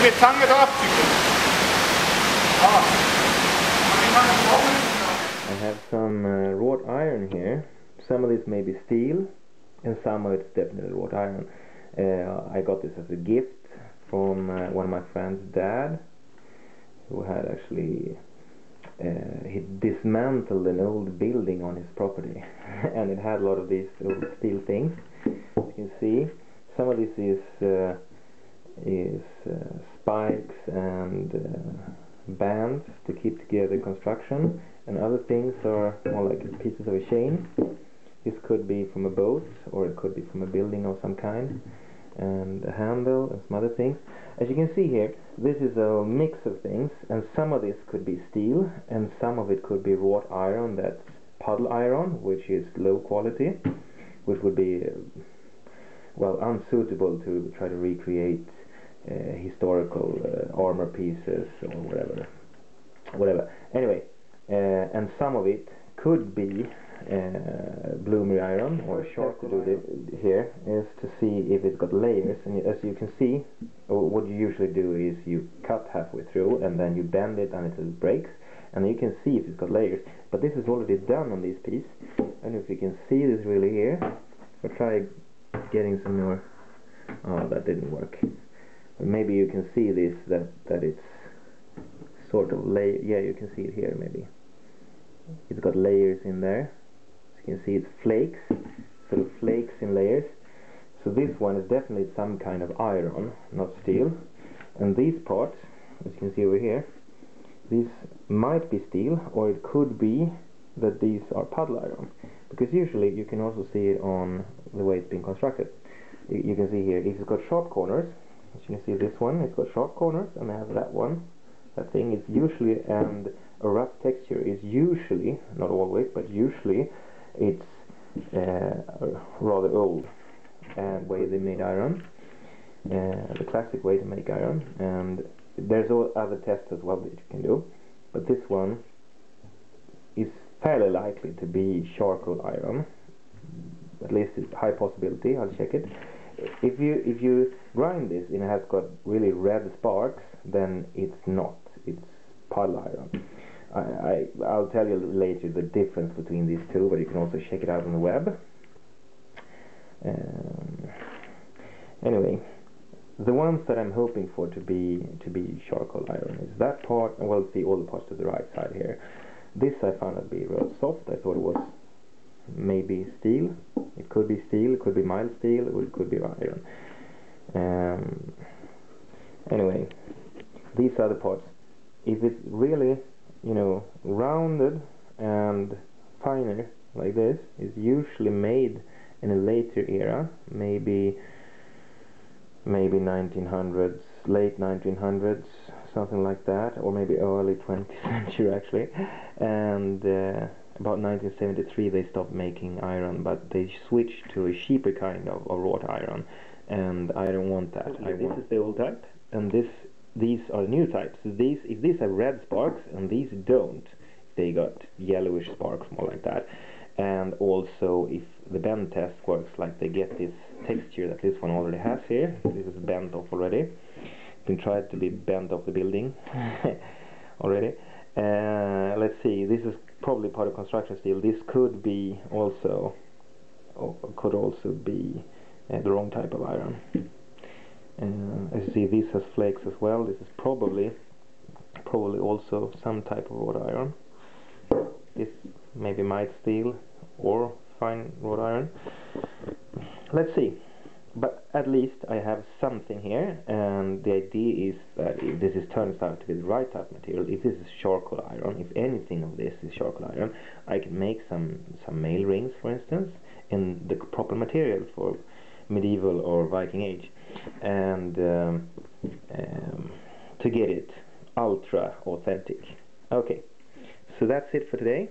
I have some wrought iron here. Some of this may be steel, and some of it's definitely wrought iron. I got this as a gift from one of my friend's dad, who had actually he dismantled an old building on his property, and it had a lot of these old steel things. You can see some of this is spikes and bands to keep together construction, and other things are more like pieces of a chain. This could be from a boat, or it could be from a building of some kind, and a handle and some other things. As you can see here, this is a mix of things, and some of this could be steel, and some of it could be wrought iron, that's puddle iron, which is low quality, which would be well, unsuitable to try to recreate historical armor pieces or whatever. Anyway, and some of it could be bloomy iron, or short to do this here is to see if it's got layers. And as you can see, what you usually do is you cut halfway through and then you bend it until it breaks, and you can see if it's got layers. But this is already done on this piece, and if you can see this really here, I'll try getting some more. Oh, that didn't work. But maybe you can see this, that it's sort of yeah, you can see it here. Maybe it's got layers in there. As you can see, it's flakes, sort of flakes in layers. So this one is definitely some kind of iron, not steel. And these parts, as you can see over here, these might be steel, or it could be that these are puddle iron, because usually you can also see it on the way it's been constructed. You can see here, if it's got sharp corners, as you can see this one, it's got sharp corners, and I have that one. That thing is usually, and a rough texture is usually, not always, but usually, it's rather old way they made iron, the classic way to make iron. And there's other tests as well that you can do, but this one is fairly likely to be charcoal iron. At least it's a high possibility. I'll check it. If you grind this and it has got really red sparks, then it's not. It's puddle iron. I'll tell you later the difference between these two, but you can also check it out on the web. Anyway, the ones that I'm hoping for to be charcoal iron is that part, and we'll see all the parts to the right side here. This I found to be real soft. I thought it was maybe steel. It could be steel, it could be mild steel, or it could be iron. Anyway, these other parts, if it's really, you know, rounded and finer like this, is usually made in a later era, maybe 1900s, late 1900s, something like that, or maybe early 20th century actually. And about 1973 they stopped making iron, but they switched to a cheaper kind of wrought iron, and I don't want that. This is the old type, and these are new types. So if these have red sparks and these don't, they got yellowish sparks, more like that. And also, if the bend test works, like they get this texture that this one already has here. This is bent off already. Been tried to be bent off the building already. Let's see. This is probably part of construction steel. This could be also, or could also be the wrong type of iron. As you see, this has flakes as well. This is probably also some type of wrought iron. This maybe mild steel or fine wrought iron. Let's see. But at least I have something here, and the idea is that if this turns out to be the right type of material, if this is charcoal iron, if anything of this is charcoal iron, I can make some mail rings, for instance, in the proper material for medieval or Viking age, and to get it ultra authentic. Okay, so that's it for today.